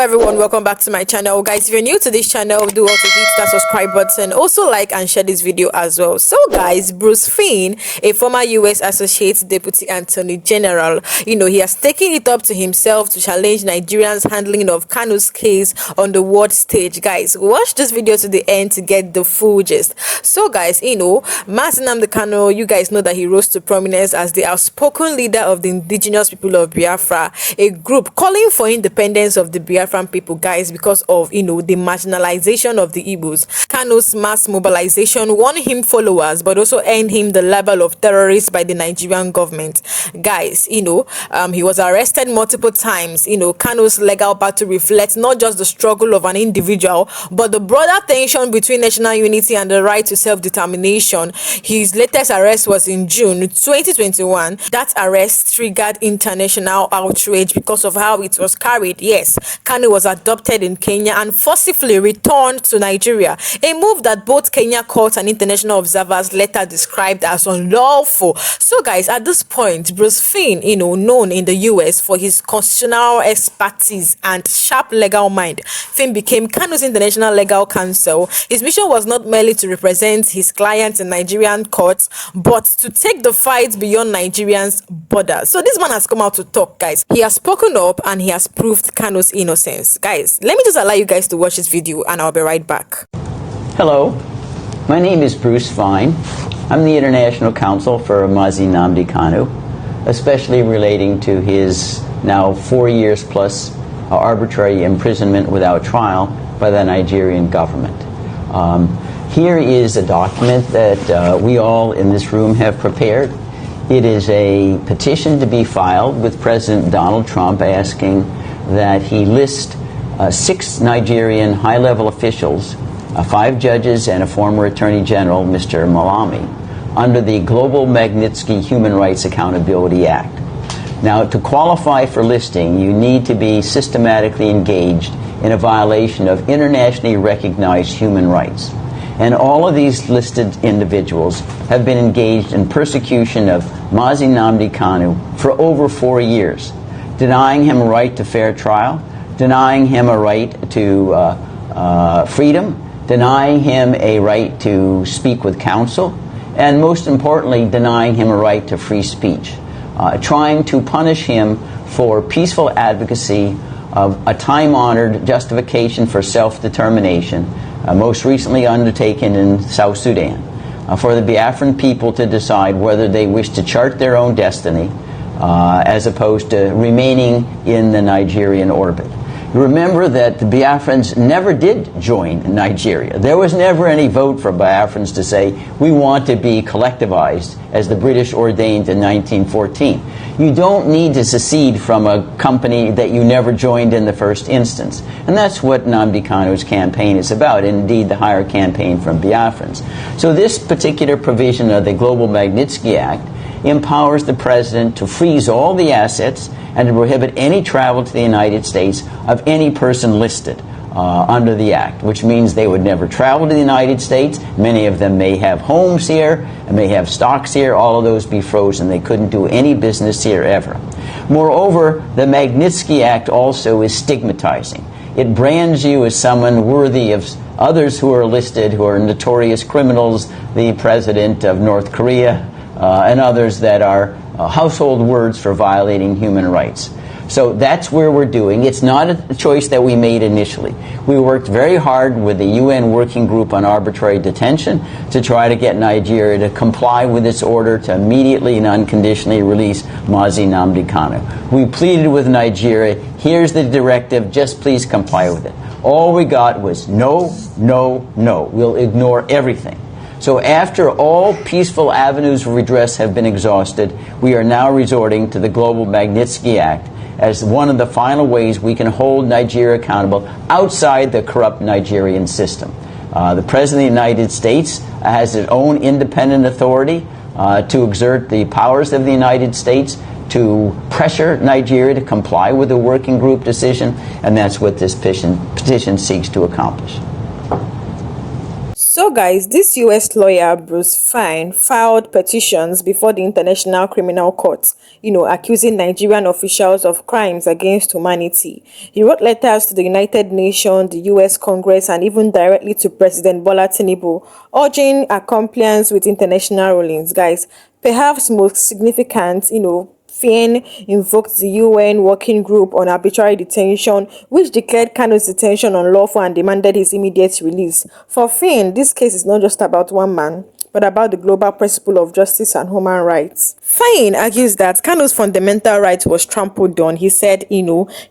everyone, welcome back to my channel. Guys, if you're new to this channel, do also hit that subscribe button, also like and share this video as well. So guys, Fein, a former US Associate Deputy Attorney General, he has taken it up to himself to challenge Nigerians' handling of Kanu's case on the world stage. Guys, watch this video to the end to get the full gist. So guys, Nnamdi Kanu, you guys know that he rose to prominence as the outspoken leader of the indigenous people of Biafra, a group calling for independence of the Biafran people, guys, because of the marginalization of the Igbos. Kanu's mass mobilization won him followers but also earned him the label of terrorist by the Nigerian government. Guys, he was arrested multiple times. Kanu's legal battle reflects not just the struggle of an individual but the broader tension between national unity and the right to self-determination. His latest arrest was in June 2021. That arrest triggered international outrage because of how it was carried. Yes, Kanu was adopted in Kenya and forcibly returned to Nigeria, a move that both Kenya courts and international observers later described as unlawful. So guys, at this point, Fein, known in the US for his constitutional expertise and sharp legal mind, Fein became Kanu's international legal counsel. His mission was not merely to represent his clients in Nigerian courts, but to take the fight beyond Nigerians' borders. So this man has come out to talk, guys. He has spoken up and he has proved Kanu's innocence. Guys, let me just allow you guys to watch this video and I'll be right back. Hello, my name is Fein. I'm the International Counsel for Nnamdi Kanu, especially relating to his now 4 years plus arbitrary imprisonment without trial by the Nigerian government. Here is a document that we all in this room have prepared. It is a petition to be filed with President Donald Trump asking that he list 6 Nigerian high-level officials, 5 judges and a former Attorney General, Mr. Malami, under the Global Magnitsky Human Rights Accountability Act. Now, to qualify for listing, you need to be systematically engaged in a violation of internationally recognized human rights. And all of these listed individuals have been engaged in persecution of Nnamdi Kanu for over 4 years, denying him a right to fair trial, denying him a right to freedom, denying him a right to speak with counsel, and most importantly, denying him a right to free speech, trying to punish him for peaceful advocacy of a time-honored justification for self-determination, most recently undertaken in South Sudan, for the Biafran people to decide whether they wish to chart their own destiny as opposed to remaining in the Nigerian orbit. Remember that the Biafrans never did join Nigeria. There was never any vote for Biafrans to say, we want to be collectivized, as the British ordained in 1914. You don't need to secede from a company that you never joined in the first instance. And that's what Nnamdi Kanu's campaign is about, indeed the higher campaign from Biafrans. So this particular provision of the Global Magnitsky Act empowers the president to freeze all the assets and to prohibit any travel to the United States of any person listed under the act, which means they would never travel to the United States. Many of them may have homes here and may have stocks here. All of those be frozen. They couldn't do any business here ever. Moreover, the Magnitsky Act also is stigmatizing. It brands you as someone worthy of others who are listed, who are notorious criminals, the president of North Korea, and others that are household words for violating human rights. So that's where we're doing. It's not a choice that we made initially. We worked very hard with the UN Working Group on Arbitrary Detention to try to get Nigeria to comply with its order to immediately and unconditionally release Nnamdi Kanu. We pleaded with Nigeria, here's the directive, just please comply with it. All we got was no, no, no. We'll ignore everything. So after all peaceful avenues of redress have been exhausted, we are now resorting to the Global Magnitsky Act as one of the final ways we can hold Nigeria accountable outside the corrupt Nigerian system. The President of the United States has his own independent authority to exert the powers of the United States to pressure Nigeria to comply with the working group decision, and that's what this petition seeks to accomplish. So guys, this US lawyer Bruce Fein filed petitions before the International Criminal Court, accusing Nigerian officials of crimes against humanity. He wrote letters to the United Nations, the US Congress, and even directly to President Bola Tinubu, urging a compliance with international rulings. Guys, perhaps most significant, Fein invoked the UN Working Group on Arbitrary Detention, which declared Kanu's detention unlawful and demanded his immediate release. For Fein, this case is not just about one man, but about the global principle of justice and human rights. Fein argues that Kanu's fundamental right was trampled on. He said,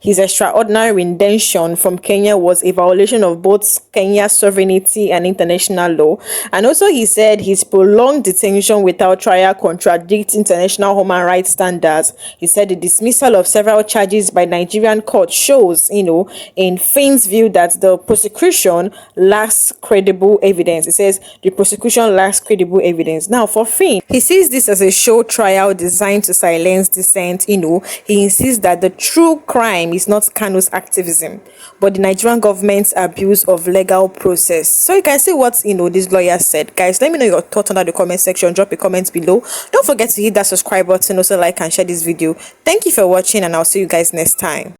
his extraordinary rendition from Kenya was a violation of both Kenya's sovereignty and international law. And also he said his prolonged detention without trial contradicts international human rights standards. He said the dismissal of several charges by Nigerian court shows, in Fein's view, that the prosecution lacks credible evidence. He says the prosecution lacks credible evidence. Now, for Fein, he sees this as a show trial designed to silence dissent. He insists that the true crime is not Kanu's activism, but the Nigerian government's abuse of legal process. So you can see what this lawyer said. Guys, let me know your thoughts under the comment section. Drop a comment below. Don't forget to hit that subscribe button, also like and share this video. Thank you for watching, and I'll see you guys next time.